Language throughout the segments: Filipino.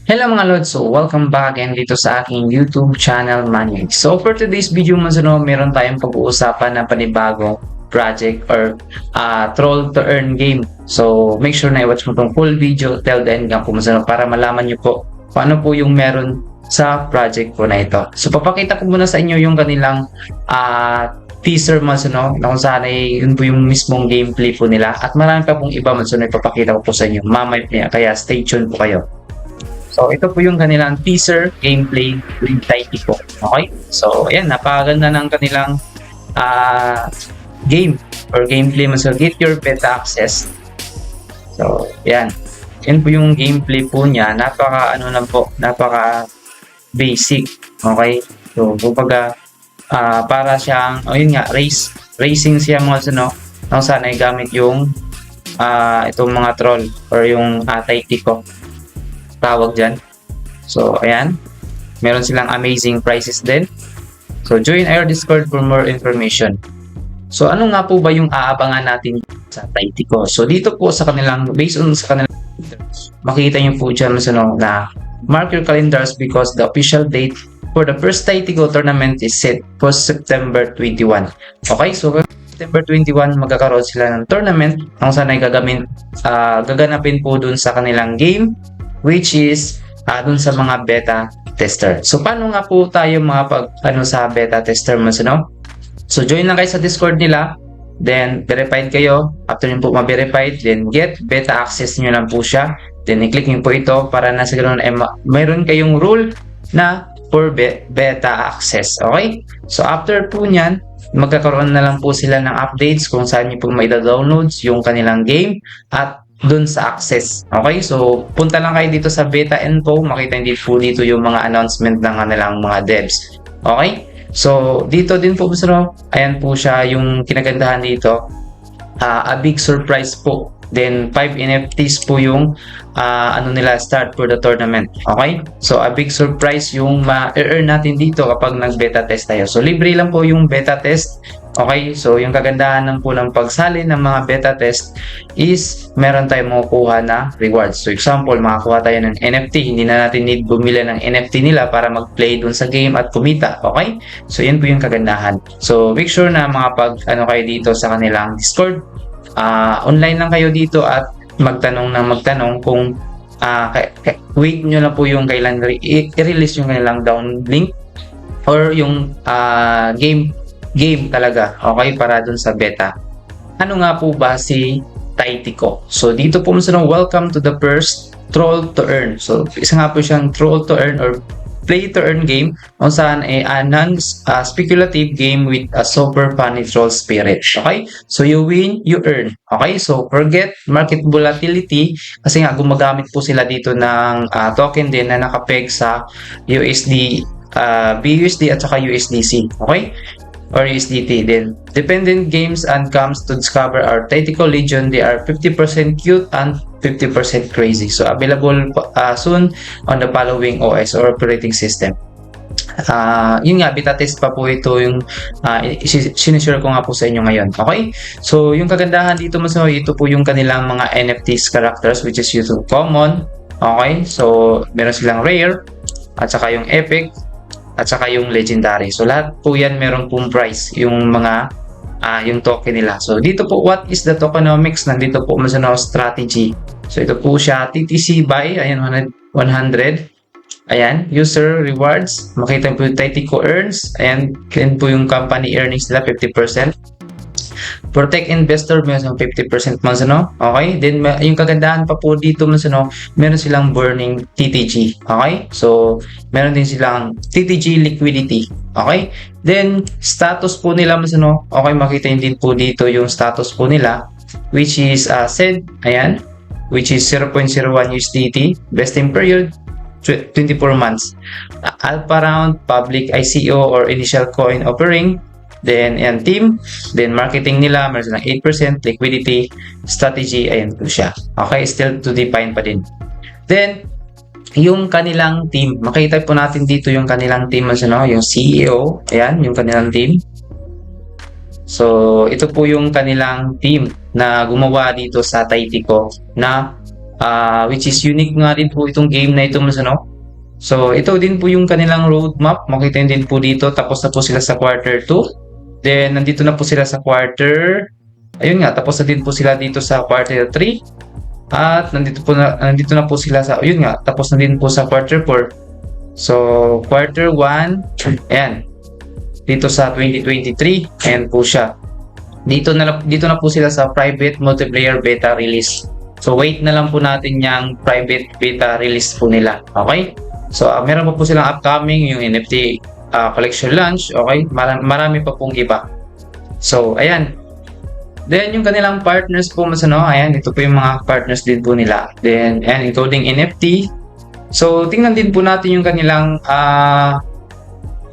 Hello mga Lods, so welcome back again dito sa aking YouTube channel Manuel. So for today's video meron tayong pag-uusapan na panibagong project or troll to earn game. So make sure na i-watch mo tong full video till the end po para malaman nyo po paano po yung meron sa project po na ito. So papakita ko muna sa inyo yung kanilang teaser kung saan ay yun po yung mismong gameplay po nila at marami pa pong iba ipapakita ko po sa inyo mamaya, kaya stay tuned po kayo. So, ito po yung kanilang teaser gameplay with Taiti po. Okay? So, ayan, napakaganda ng kanilang game or gameplay mo. So, get your beta access. So, ayan. Yan po yung gameplay po niya. Napaka basic. Okay? So, kumbaga, para siyang, yun nga, racing siya kung saan ay gamit yung itong mga troll or yung Taiti ko tawag dyan. So, ayan. Meron silang amazing prizes din. So, join our Discord for more information. So, ano nga po ba yung aabangan natin sa Taiti ko? So, dito po sa kanilang, based on sa kanilang, makikita nyo po dyan na mark your calendars because the official date for the first Taiti ko tournament is set for September 21. Okay? So, September 21, magkakaroon sila ng tournament kung saan ay gaganapin po dun sa kanilang game which is dun sa mga beta tester. So, paano nga po tayo sa beta tester So, join lang kayo sa Discord nila. Then, verified kayo. After nyo po ma-verified, then get beta access nyo lang po siya. Then, i-click nyo po ito para na sa ganun mayroon kayong rule na for beta access. Okay? So, after po nyan, magkakaroon na lang po sila ng updates kung saan nyo po downloads yung kanilang game at dun sa access. Okay? So, punta lang kayo dito sa beta info. Makita nyo po dito yung mga announcement ng kanilang mga devs. Okay? So, dito din po, ayan po siya yung kinagandahan dito. A big surprise po. Then, 5 NFTs po yung start for the tournament. Okay? So, a big surprise yung ma-earn natin dito kapag nag-beta test tayo. So, libre lang po yung beta test. Okay? So, yung kagandahan ng pagsali ng mga beta test is meron tayong makukuha na rewards. So, example, makakuha tayo ng NFT. Hindi na natin need bumili ng NFT nila para mag-play dun sa game at kumita. Okay? So, yan po yung kagandahan. So, make sure na kayo dito sa kanilang Discord. Online lang kayo dito at magtanong kung wait nyo na po yung kailan i-release yung kanilang down link or yung game talaga, okay, para dun sa beta. Ano nga po ba si Taiti ko? So dito po welcome to the first troll to earn. So isa nga po siyang troll to earn or play to earn game kung saan ay a non-speculative game with a super funny troll spirit. Okay? So you win, you earn. Okay? So forget market volatility kasi nga gumagamit po sila dito ng token din na nakapeg sa USD, BUSD at saka USDC. Okay? Or USDT din. Dependent games and comes to discover our Taitico Legion. They are 50% cute and 50% crazy. So available soon on the following OS or operating system. Yun nga, beta test pa po ito yung sinishare ko nga po sa inyo ngayon. Okay? So yung kagandahan dito ito po yung kanilang mga NFTs characters which is YouTube common. Okay? So meron silang rare at saka yung epic at saka yung legendary. So lahat po yan meron pong price yung mga yung token nila. So dito po, what is the tokenomics? Nandito po strategy. So ito po siya, TTC buy, ayan 100. Ayan, user rewards, makita po yung Taitico earns, ayan, yan po yung company earnings nila 50%. Protect investor meron 50% okay? Then yung kagandahan pa po dito meron silang burning TTG, okay? So meron din silang TTG liquidity, okay? Then status po nila okay, makita din po dito yung status po nila which is said, ayan, which is 0.01 USDT, vesting period 24 months. Alpha round, public ICO or initial coin offering. Then, ayan, team. Then, marketing nila, meron silang 8%, liquidity, strategy, ayan po siya. Okay, still to define pa din. Then, yung kanilang team, makita po natin dito yung kanilang team, yung CEO, ayan, yung kanilang team. So, ito po yung kanilang team na gumawa dito sa Taitico na which is unique nga din po itong game na ito, mas ano. So, ito din po yung kanilang roadmap. Makita nyo din po dito. Tapos na po sila sa quarter 2. Then, nandito na po sila sa quarter... Ayun nga, tapos na din po sila dito sa quarter 3. At nandito na po sila sa... Ayun nga, tapos na din po sa quarter 4. So, quarter 1. Ayan. Dito sa 2023. Ayan po siya. Dito na po sila sa private multiplayer beta release. So, wait na lang po natin yung private beta release po nila. Okay? So, meron pa po silang upcoming, yung NFT collection launch. Okay? Marami pa pong iba. So, ayan. Then, yung kanilang partners po, mas ano, ayan, ito po yung mga partners din po nila. Then, ayan, including NFT. So, tingnan din po natin yung kanilang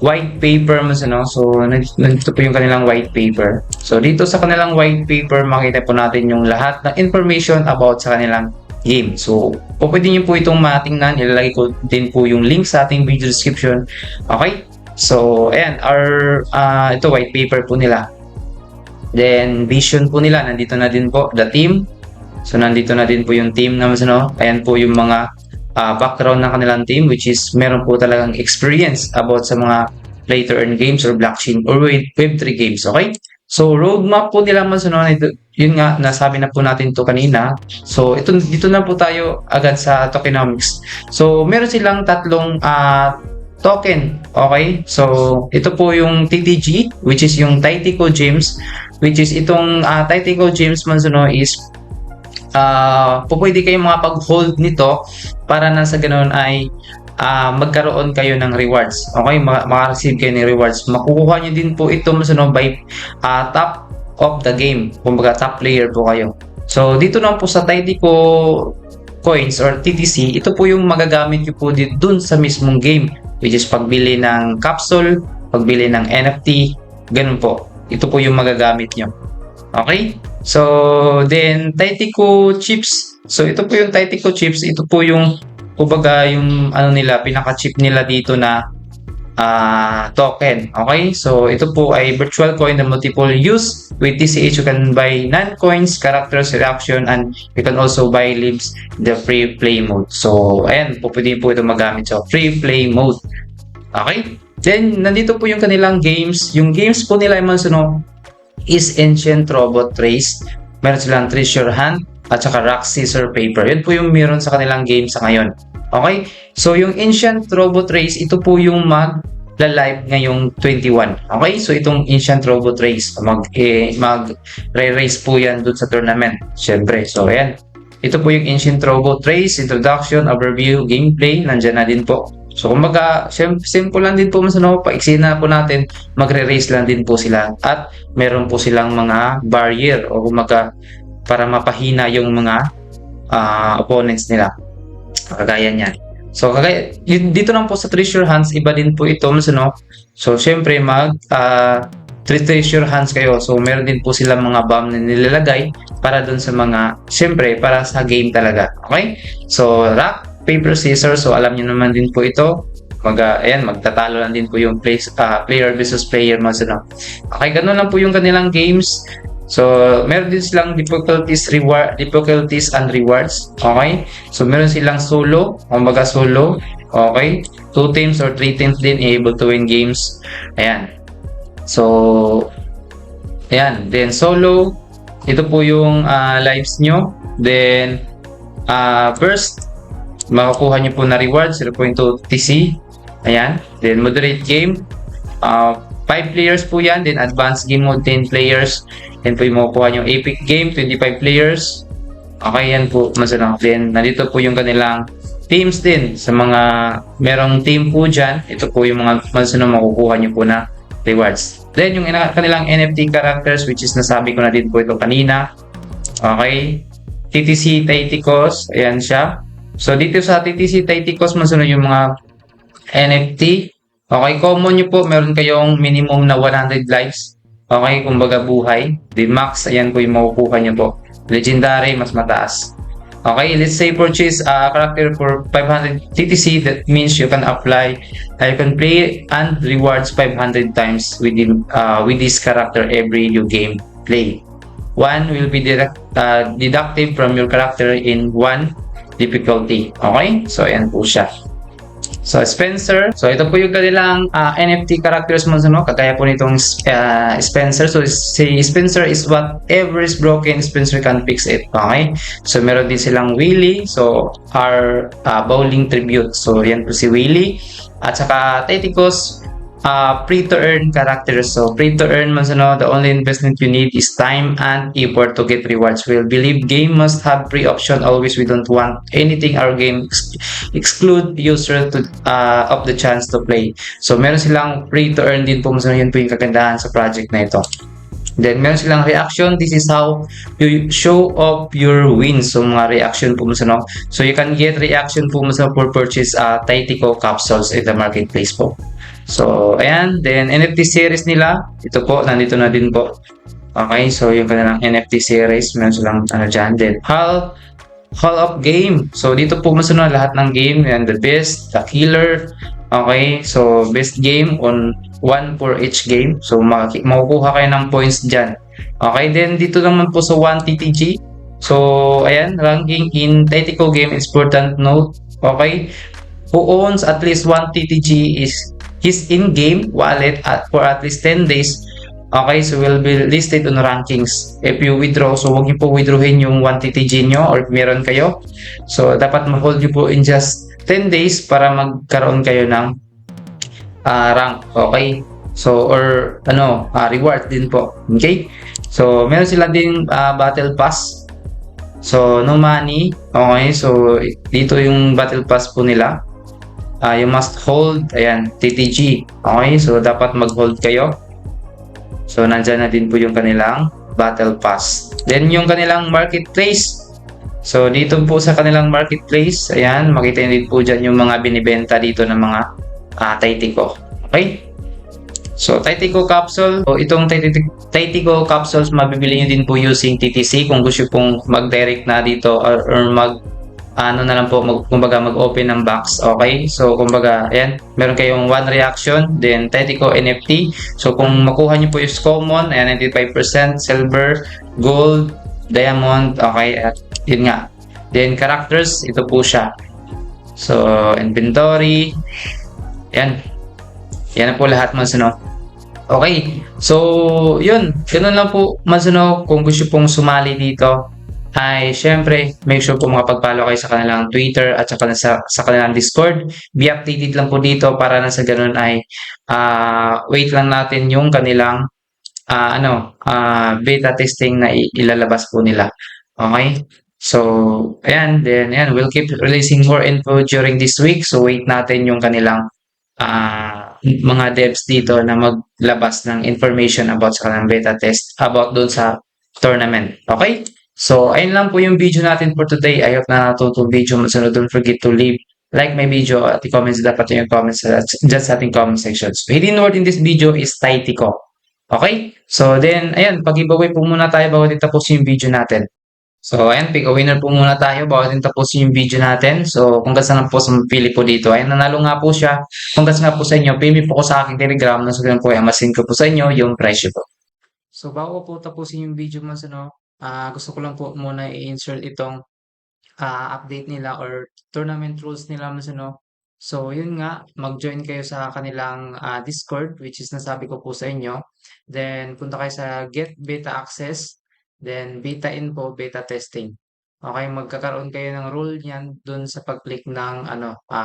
white paper, mas ano. So, nandito po yung kanilang white paper. So, dito sa kanilang white paper, makita po natin yung lahat ng information about sa kanilang game. So, pwede nyo po itong matingnan. Ilalagay ko din po yung link sa ating video description. Okay? So, ayan, ito white paper po nila. Then, vision po nila. Nandito na din po, the team. So, nandito na din po yung team na mas ano. Ayan po yung mga background ng kanilang team, which is meron po talagang experience about sa mga play to earn games or blockchain or Web3 games. Okay? So, roadmap po nila mas ano, yun nga, nasabi na po natin to kanina. So, dito na po tayo agad sa tokenomics. So, meron silang tatlong token. Okay? So, ito po yung TTG, which is yung Titico Gems, which is itong Titico Gems man ano, is pwede kayong pag-hold nito para na sa ganoon ay magkaroon kayo ng rewards. Okay? Maka-receive kayo ng rewards. Makukuha nyo din po ito mas ano, by top of the game. Kumbaga, top player po kayo. So, dito naman po sa Titico Coins or TTC, ito po yung magagamit nyo po dun sa mismong game, which is pagbili ng capsule, pagbili ng NFT, ganun po. Ito po yung magagamit nyo. Okay? So, then, Titico Chips. So, ito po yung Titico Chips. Ito po yung, kumbaga, yung ano nila, pinaka-chip nila dito na token. Okay? So, ito po ay virtual coin na multiple use. With TCH, you can buy non-coins, characters, reaction, and you can also buy limbs in the free play mode. So, ayan, pwede po ito magamit sa free play mode. Okay? Then, nandito po yung kanilang games. Yung games po nila is Ancient Robot Race. Meron silang Treasure Hunt at saka Rock, Scissor, Paper. Yun po yung meron sa kanilang game sa ngayon. Okay? So, yung Ancient Robot Race, ito po yung mag-live ngayong 21. Okay? So, itong Ancient Robot Race, mag-re-race po yan dun sa tournament. Siyempre. So, ayan. Ito po yung Ancient Robot Race, introduction, overview, gameplay. Nandyan na din po. So, kumbaga, simple lang din po mas ano, paiksi na po natin, magre-race lang din po sila. At meron po silang mga barrier o kumbaga para mapahina yung mga opponents nila. Kagaya niyan. So, dito lang po sa treasure hunts, iba din po ito. Mas ano, so, syempre, treasure hunts kayo. So, meron din po silang mga bomb na nilalagay para dun sa mga, syempre, para sa game talaga. Okay? So, rock, paper, scissors. So, alam niyo naman din po ito. Ayan, magtatalo lang din po yung player versus player. Mas ano. Okay, ganun lang po yung kanilang games. So, meron din silang difficulties and rewards. Okay? So, meron silang solo. Kumbaga solo. Okay? 2 teams or 3 teams din able to win games. Ayan. So, ayan. Then, solo. Ito po yung lives nyo. Then, first, makukuha nyo po na reward. 0.2 TC. Ayan. Then, moderate game. 5 players po yan. Then, advanced game mode, 10 players. Then po yung makukuha yung epic game, 25 players. Okay, yan po. Then, nandito po yung kanilang teams din. Sa mga merong team po dyan, ito po yung mga makukuha nyo po na rewards. Then, yung kanilang NFT characters, which is nasabi ko na din po ito kanina. Okay. TTC Titicos. Ayan siya. So, dito sa TTC Titicos, yung mga NFT. Okay, common nyo po, meron kayong minimum na 100 lives. Okay, kumbaga buhay. Then max, ayan po yung makukuha nyo po. Legendary, mas mataas. Okay, let's say purchase a character for 500 TTC. That means you can play and rewards 500 times with this character every new game play. 1 will be deducted from your character in 1 difficulty. Okay? So, ayan po siya. So, Spencer. So, ito po yung kanilang NFT characters mo, no? Kagaya po nitong Spencer. So, si Spencer is whatever is broken, Spencer can fix it. Okay? So, meron din silang Willy. So, our bowling tribute. So, yan po si Willy. At saka Tetikos, free to earn characters. So, free to earn, no? The only investment you need is time and effort to get rewards. We believe game must have free option always. We don't want anything our game exclude user to of the chance to play. So, meron silang free to earn din po. Yun po yung kagandahan sa project na ito. Then, meron silang reaction. This is how you show off your wins. So, mga reaction po no? So, you can get reaction po for purchase Taitico capsules in the marketplace po. So, ayan. Then, NFT series nila. Ito po, nandito na din po. Okay, so yung kanilang NFT series, meron silang dyan. Then, Hall of Game. So, dito po masunod lahat ng game. Yan, the best, the killer. Okay, so best game on 1 for each game. So, makukuha kayo ng points dyan. Okay, then dito naman po sa 1 TTG. So, ayan, ranking in Tactical game is important note. Okay, who owns at least 1 TTG is his in-game wallet for at least 10 days. Okay, so will be listed on rankings. If you withdraw, so huwag niyo po withdrawin yung 1 TTG nyo or meron kayo. So, dapat ma-hold niyo po in just 10 days para magkaroon kayo ng rank. Okay? So, or reward din po. Okay? So, meron sila din battle pass. So, no money. Okay? So, dito yung battle pass po nila. You must hold, ayan, TTG. Okay? So, dapat mag-hold kayo. So, nandyan na din po yung kanilang battle pass. Then, yung kanilang marketplace. So, dito po sa kanilang marketplace, ayan, makita nyo din po dyan yung mga binibenta dito ng mga Taitico. Okay? So, Taitico capsule. So, itong Taitico capsules, mabibili nyo din po using TTC kung gusto pong mag-direct na dito or na lang po, kumbaga mag-open ng box. Okay? So, kumbaga, ayan, meron kayong 1 reaction, then Tactical NFT. So, kung makuha nyo po yung common, ayan, 95%, silver, gold, diamond, okay, at yun nga. Then, characters, ito po siya. So, inventory, ayan. Yan na po lahat, Mansuno. Okay. So, yun. Ganun lang po, Mansuno, kung gusto pong sumali dito, ay syempre make sure po makapag-follow kayo sa kanilang Twitter at sa kanilang Discord. Be updated lang po dito para na sa ganun ay wait lang natin yung kanilang beta testing na ilalabas po nila. Okay? So, ayan, then ayan, we'll keep releasing more info during this week. So, wait natin yung kanilang mga devs dito na maglabas ng information about sa kanilang beta test about doon sa tournament. Okay? So, ayun lang po yung video natin for today. I hope na natutong video. So, don't forget to leave like my video at i-comments dapat yung comments just sa ating comment section. So, hidden word in this video is Taitico. Okay? So, then, ayan, pag-giveaway po muna tayo bago din tapusin yung video natin. So, ayan, pick a winner po muna tayo bago din tapusin yung video natin. So, congrats na lang po sa mapili po dito. Ayan, nanalo nga po siya. Congrats nga po sa inyo. Pili po ko sa aking Telegram. Nasa ganun po, amasin ko po sa inyo yung presyo po. So, bago po tapusin yung video mas, gusto ko lang po muna i-insert itong update nila or tournament rules nila mas, So, yun nga, mag-join kayo sa kanilang Discord, which is nasabi ko po sa inyo. Then, punta kayo sa Get Beta Access, then Beta Info, Beta Testing. Okay, magkakaroon kayo ng rule niyan dun sa pag-click ng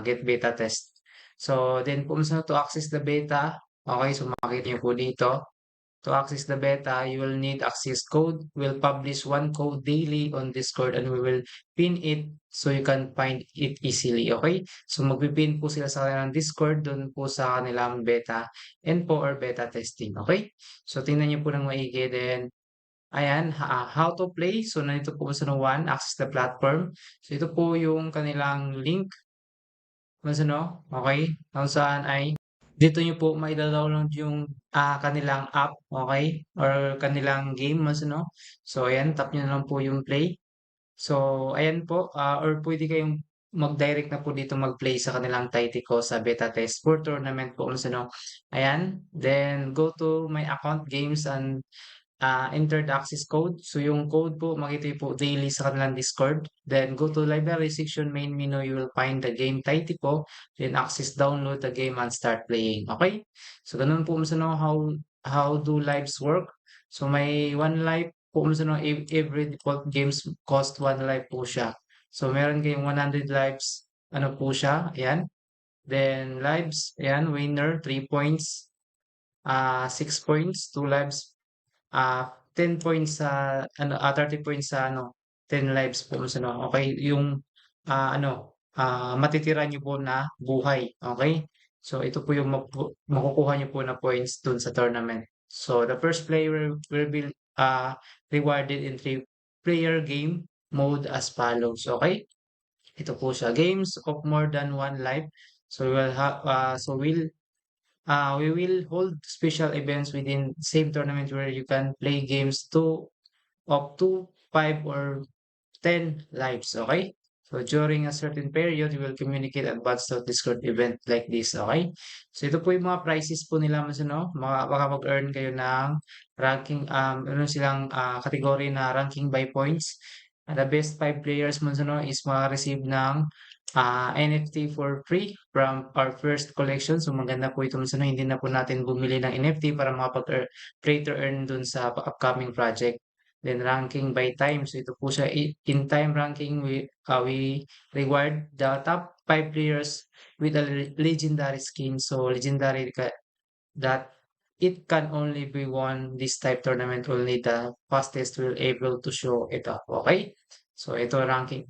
Get Beta Test. So, then, pumunta to access the beta. Okay, so makikita niyo po dito. To access the beta, you will need access code. We'll publish one code daily on Discord and we will pin it so you can find it easily. Okay? So magpipin po sila sa kanilang Discord doon po sa kanilang beta info or beta testing. Okay? So tingnan niyo po ng maigi. Then, ayan, how to play. So nandito po sa 1, access the platform. So ito po yung kanilang link. Okay? Kung saan ay dito nyo po mai-download yung kanilang app, okay? Or kanilang game, So, ayan, tap nyo na lang po yung play. So, ayan po, or pwede kayong mag-direct na po dito mag-play sa kanilang Taitico sa beta test for tournament po, Ayan, then go to my account, games, and entered access code. So yung code po, makita niyo po daily sa kanilang Discord. Then go to library section main menu, you will find the game title po. Then access, download the game and start playing. Okay? So ganun po sa no, how do lives work. So may one life po sa no, every default games cost one life po siya. So meron kayong 100 lives, ano po siya, ayan. Then lives, ayan, winner, 3 points, 6 points, 2 lives, 10 points sa ano, 30 points sa ano, 10 lives po sa ano. Okay, yung matitira niyo po na buhay. Okay? So ito po yung makukuha niyo po na points dun sa tournament. So the first player will be rewarded in 3-player game mode as follows. Okay? Ito po siya. Games of more than one life. So we will hold special events within same tournament where you can play games up to 5 or 10 lives, okay? So during a certain period, you will communicate advanced to Discord event like this, okay? So ito po yung mga prizes po nila mas ano, makakapag-earn kayo ng ranking, ano silang category na ranking by points. And the best 5 players mo ano, is maka-receive ng NFT for free from our first collection. So maganda po ito mas ano, hindi na po natin bumili ng NFT para makapag-play to earn dun sa upcoming project. Then ranking by time. So ito po siya in time ranking, we reward the top 5 players with a legendary skin. So legendary that it can only be won this type tournament, only the fastest will able to show it up. Okay? So ito ranking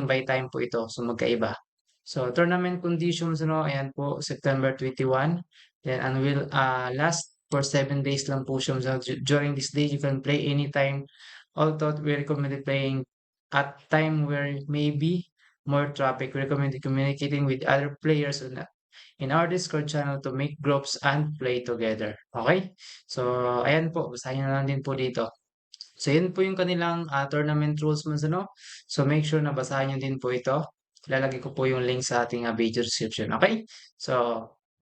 by time po ito. So magkaiba. So tournament conditions no, ayan po September 21. Then and will last for 7 days lang po siya. So during this day you can play anytime. Although we recommended playing at time where maybe more traffic. We recommended communicating with other players in our Discord channel to make groups and play together. Okay? So, ayan po. Basahin na lang din po dito. So, yun po yung kanilang tournament rules mo no? So, make sure na basahin nyo din po ito. Lalagay ko po yung link sa ating video description. Okay? So,